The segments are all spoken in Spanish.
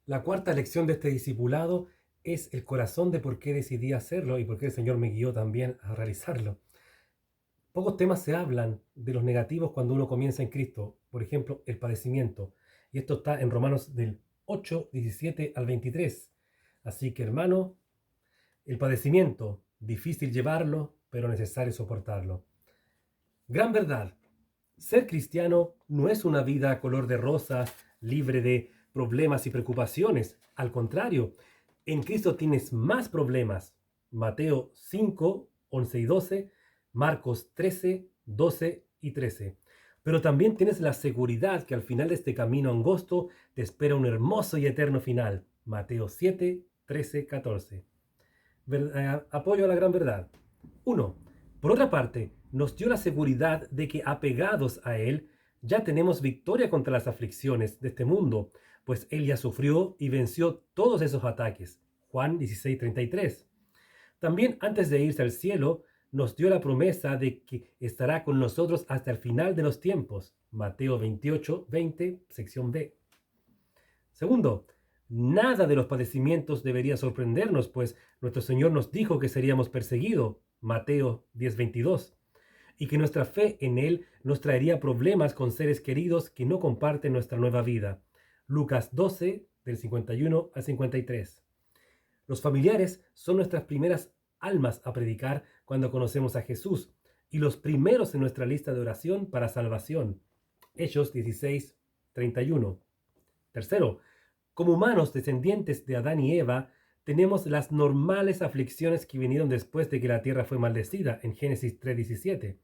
La cuarta lección de este discipulado es el corazón de por qué decidí hacerlo y por qué el Señor me guió también a realizarlo. Pocos temas se hablan de los negativos cuando uno comienza en Cristo, por ejemplo, el padecimiento. Y esto está en Romanos del 8, 17 al 23. Así que, hermano, el padecimiento, difícil llevarlo, pero necesario soportarlo. Gran verdad. Ser cristiano no es una vida color de rosa, libre de problemas y preocupaciones. Al contrario, en Cristo tienes más problemas. Mateo 5, 11 y 12, Marcos 13, 12 y 13. Pero también tienes la seguridad que al final de este camino angosto te espera un hermoso y eterno final. Mateo 7, 13, 14. Apoyo a la gran verdad. 1. Por otra parte, nos dio la seguridad de que apegados a Él, ya tenemos victoria contra las aflicciones de este mundo, pues Él ya sufrió y venció todos esos ataques. Juan 16:33. También antes de irse al cielo, nos dio la promesa de que estará con nosotros hasta el final de los tiempos. Mateo 28:20, sección B. Segundo, nada de los padecimientos debería sorprendernos, pues nuestro Señor nos dijo que seríamos perseguidos, Mateo 10:22, y que nuestra fe en Él nos traería problemas con seres queridos que no comparten nuestra nueva vida, Lucas 12, del 51 al 53. Los familiares son nuestras primeras almas a predicar cuando conocemos a Jesús y los primeros en nuestra lista de oración para salvación, Hechos 16:31. Tercero, como humanos descendientes de Adán y Eva, tenemos las normales aflicciones que vinieron después de que la tierra fue maldecida en Génesis 3:17,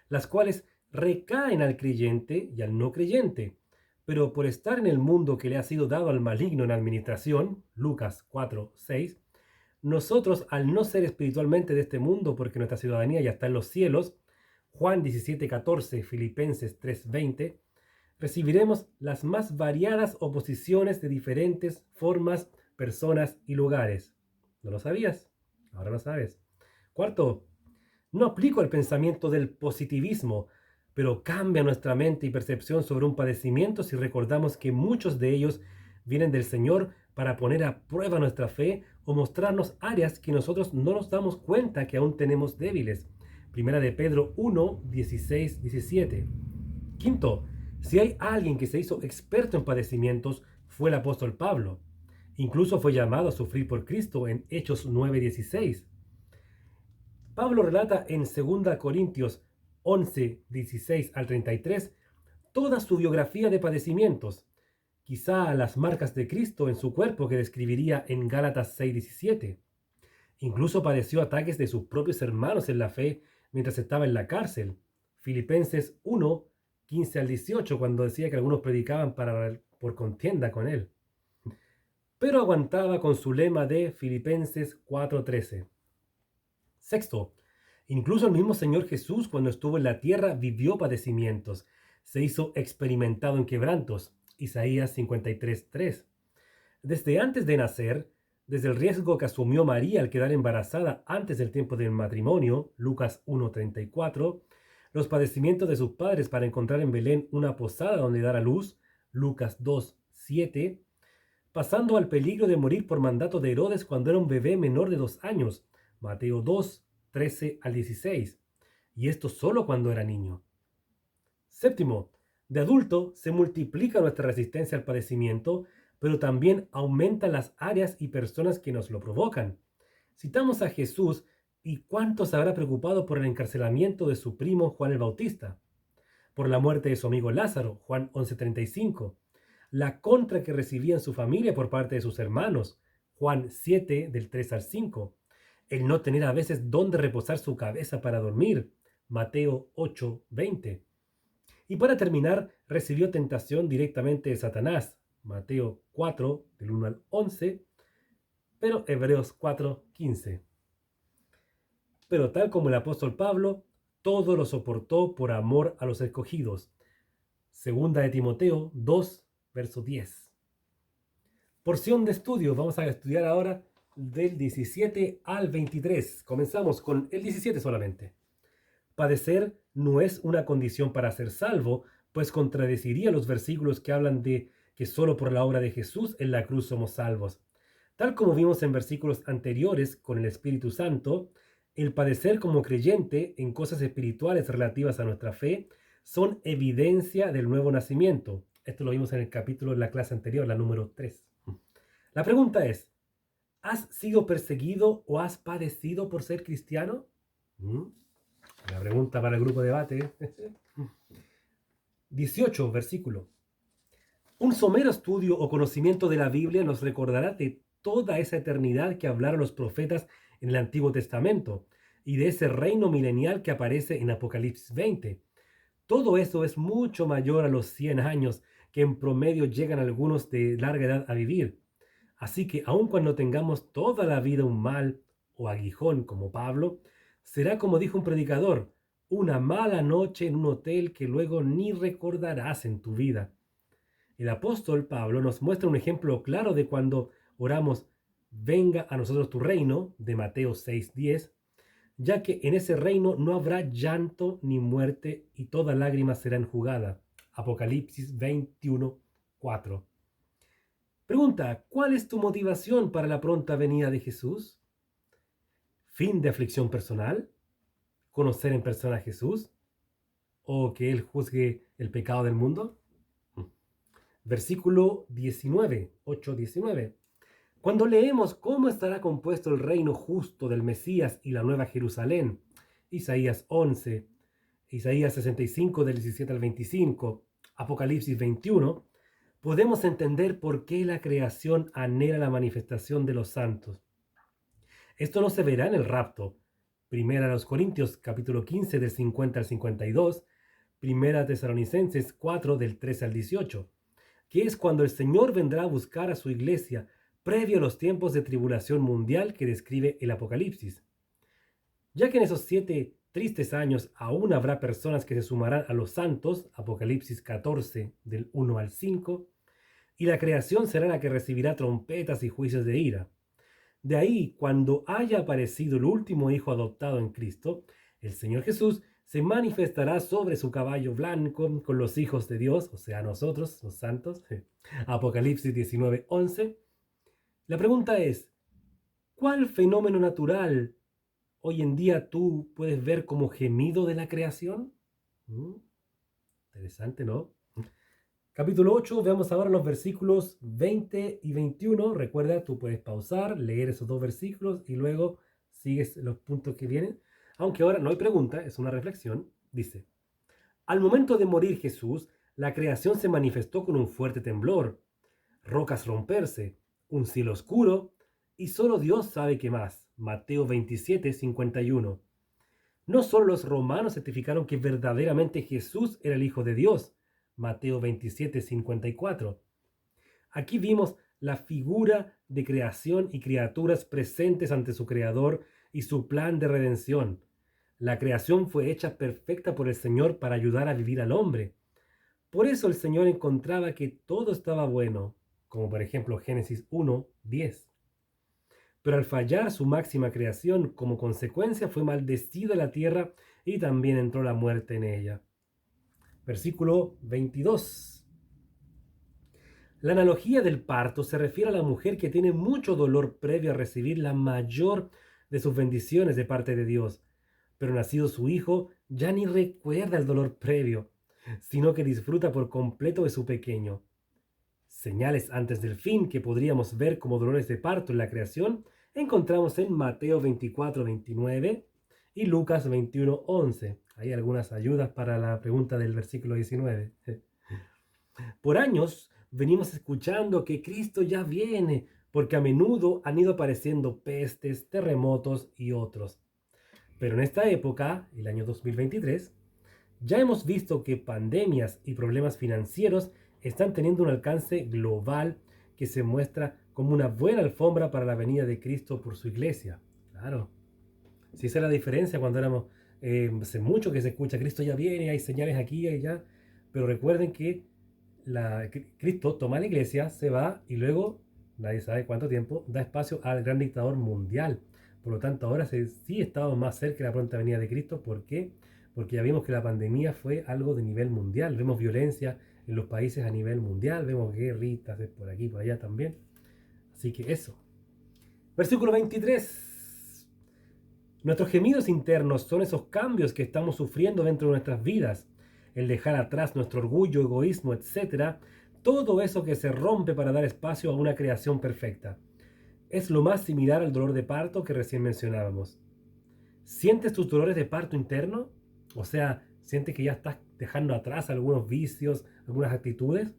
las cuales recaen al creyente y al no creyente. Pero por estar en el mundo que le ha sido dado al maligno en administración, Lucas 4:6, nosotros al no ser espiritualmente de este mundo porque nuestra ciudadanía ya está en los cielos, Juan 17:14, Filipenses 3:20, recibiremos las más variadas oposiciones de diferentes formas, personas y lugares. ¿No lo sabías? Ahora lo sabes. Cuarto, no aplico el pensamiento del positivismo, pero cambia nuestra mente y percepción sobre un padecimiento si recordamos que muchos de ellos vienen del Señor para poner a prueba nuestra fe o mostrarnos áreas que nosotros no nos damos cuenta que aún tenemos débiles. Primera de Pedro 1, 16, 17. Quinto, si hay alguien que se hizo experto en padecimientos, fue el apóstol Pablo. Incluso fue llamado a sufrir por Cristo en Hechos 9:16. Pablo relata en 2 Corintios 11, 16 al 33 toda su biografía de padecimientos, quizá las marcas de Cristo en su cuerpo que describiría en Gálatas 6:17. Incluso padeció ataques de sus propios hermanos en la fe mientras estaba en la cárcel. Filipenses 1, 15 al 18, cuando decía que algunos predicaban por contienda con él. Pero aguantaba con su lema de Filipenses 4:13. Sexto, incluso el mismo Señor Jesús cuando estuvo en la tierra vivió padecimientos. Se hizo experimentado en quebrantos. Isaías 53:3. Desde antes de nacer, desde el riesgo que asumió María al quedar embarazada antes del tiempo del matrimonio, Lucas 1:34, los padecimientos de sus padres para encontrar en Belén una posada donde dar a luz, Lucas 2:7, pasando al peligro de morir por mandato de Herodes cuando era un bebé menor de 2 años, Mateo 2:13 al 16, y esto solo cuando era niño. Séptimo, de adulto se multiplica nuestra resistencia al padecimiento, pero también aumentan las áreas y personas que nos lo provocan. Citamos a Jesús y cuánto se habrá preocupado por el encarcelamiento de su primo Juan el Bautista, por la muerte de su amigo Lázaro, Juan 11:35, la contra que recibía en su familia por parte de sus hermanos, Juan 7 del 3 al 5, el no tener a veces dónde reposar su cabeza para dormir, Mateo 8:20. Y para terminar, recibió tentación directamente de Satanás, Mateo 4, del 1 al 11, pero Hebreos 4:15. Pero tal como el apóstol Pablo, todo lo soportó por amor a los escogidos. Segunda de Timoteo 2, verso 10. Porción de estudio. Vamos a estudiar ahora del 17 al 23. Comenzamos con el 17 solamente. Padecer no es una condición para ser salvo, pues contradeciría los versículos que hablan de que solo por la obra de Jesús en la cruz somos salvos. Tal como vimos en versículos anteriores con el Espíritu Santo, el padecer como creyente en cosas espirituales relativas a nuestra fe son evidencia del nuevo nacimiento. Esto lo vimos en el capítulo de la clase anterior, la número 3. La pregunta es, ¿has sido perseguido o has padecido por ser cristiano? La pregunta para el grupo de debate. 18, versículo. Un somero estudio o conocimiento de la Biblia nos recordará de toda esa eternidad que hablaron los profetas en el Antiguo Testamento y de ese reino milenial que aparece en Apocalipsis 20. Todo eso es mucho mayor a los 100 años que en promedio llegan algunos de larga edad a vivir. Así que aun cuando tengamos toda la vida un mal o aguijón como Pablo, será como dijo un predicador, una mala noche en un hotel que luego ni recordarás en tu vida. El apóstol Pablo nos muestra un ejemplo claro de cuando oramos, venga a nosotros tu reino, de Mateo 6:10, ya que en ese reino no habrá llanto ni muerte y toda lágrima será enjugada. Apocalipsis 21:4. Pregunta, ¿cuál es tu motivación para la pronta venida de Jesús? ¿Fin de aflicción personal? ¿Conocer en persona a Jesús? ¿O que Él juzgue el pecado del mundo? Versículo 19, 8:19. Cuando leemos cómo estará compuesto el reino justo del Mesías y la nueva Jerusalén, Isaías 11, Isaías 65 del 17 al 25, Apocalipsis 21, podemos entender por qué la creación anhela la manifestación de los santos. Esto no se verá en el rapto. Primera a los Corintios capítulo 15 del 50 al 52, Primera Tesalonicenses 4 del 13 al 18, que es cuando el Señor vendrá a buscar a su iglesia previo a los tiempos de tribulación mundial que describe el Apocalipsis. Ya que en esos 7 tristes años aún habrá personas que se sumarán a los santos, Apocalipsis 14 del 1 al 5, y la creación será la que recibirá trompetas y juicios de ira. De ahí, cuando haya aparecido el último hijo adoptado en Cristo, el Señor Jesús se manifestará sobre su caballo blanco con los hijos de Dios, o sea, nosotros, los santos. Apocalipsis 19:11. La pregunta es, ¿cuál fenómeno natural hoy en día tú puedes ver como gemido de la creación? Interesante, ¿no? Capítulo 8, veamos ahora los versículos 20 y 21. Recuerda, tú puedes pausar, leer esos dos versículos y luego sigues los puntos que vienen. Aunque ahora no hay pregunta, es una reflexión. Dice, al momento de morir Jesús, la creación se manifestó con un fuerte temblor, rocas romperse, un cielo oscuro y solo Dios sabe qué más. Mateo 27:51. No solo los romanos certificaron que verdaderamente Jesús era el Hijo de Dios. Mateo 27:54. Aquí vimos la figura de creación y criaturas presentes ante su Creador y su plan de redención. La creación fue hecha perfecta por el Señor para ayudar a vivir al hombre. Por eso el Señor encontraba que todo estaba bueno, como por ejemplo Génesis 1:10. Pero al fallar su máxima creación, como consecuencia fue maldecida la tierra y también entró la muerte en ella. Versículo 22. La analogía del parto se refiere a la mujer que tiene mucho dolor previo a recibir la mayor de sus bendiciones de parte de Dios. Pero nacido su hijo, ya ni recuerda el dolor previo, sino que disfruta por completo de su pequeño. Señales antes del fin que podríamos ver como dolores de parto en la creación encontramos en Mateo 24:29 y Lucas 21:11. Hay algunas ayudas para la pregunta del versículo 19. Por años venimos escuchando que Cristo ya viene, porque a menudo han ido apareciendo pestes, terremotos y otros. Pero en esta época, el año 2023, ya hemos visto que pandemias y problemas financieros están teniendo un alcance global que se muestra como una buena alfombra para la venida de Cristo por su iglesia. Claro, si esa es la diferencia cuando éramos, hace mucho que se escucha, Cristo ya viene, hay señales aquí y allá, pero recuerden que Cristo toma la iglesia, se va y luego, nadie sabe cuánto tiempo, da espacio al gran dictador mundial. Por lo tanto, ahora sí estamos más cerca de la pronta venida de Cristo. ¿Por qué? Porque ya vimos que la pandemia fue algo de nivel mundial. Vemos violencia en los países a nivel mundial. Vemos guerritas por aquí, por allá también. Así que eso. Versículo 23. Nuestros gemidos internos son esos cambios que estamos sufriendo dentro de nuestras vidas. El dejar atrás nuestro orgullo, egoísmo, etc. Todo eso que se rompe para dar espacio a una creación perfecta. Es lo más similar al dolor de parto que recién mencionábamos. ¿Sientes tus dolores de parto interno? O sea, ¿sientes que ya estás dejando atrás algunos vicios, algunas actitudes?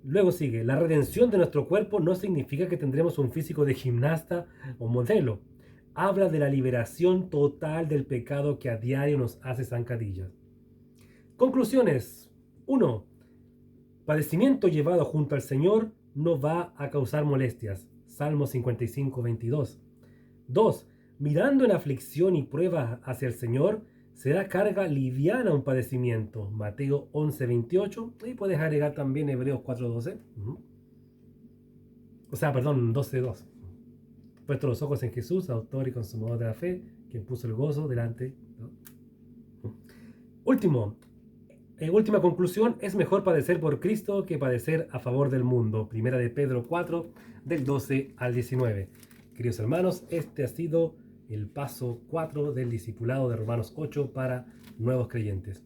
Luego sigue, la redención de nuestro cuerpo no significa que tendremos un físico de gimnasta o modelo. Habla de la liberación total del pecado que a diario nos hace zancadillas. Conclusiones. 1. Padecimiento llevado junto al Señor no va a causar molestias. Salmo 55, 22. 2. Mirando en aflicción y prueba hacia el Señor, será carga liviana un padecimiento. Mateo 11, 28. Y puedes agregar también Hebreos 4, 12. O sea, perdón, 12, 2. Puesto los ojos en Jesús, autor y consumador de la fe, quien puso el gozo delante. Última conclusión, es mejor padecer por Cristo que padecer a favor del mundo. Primera de Pedro 4, del 12 al 19. Queridos hermanos, este ha sido el paso 4 del discipulado de Romanos 8 para nuevos creyentes.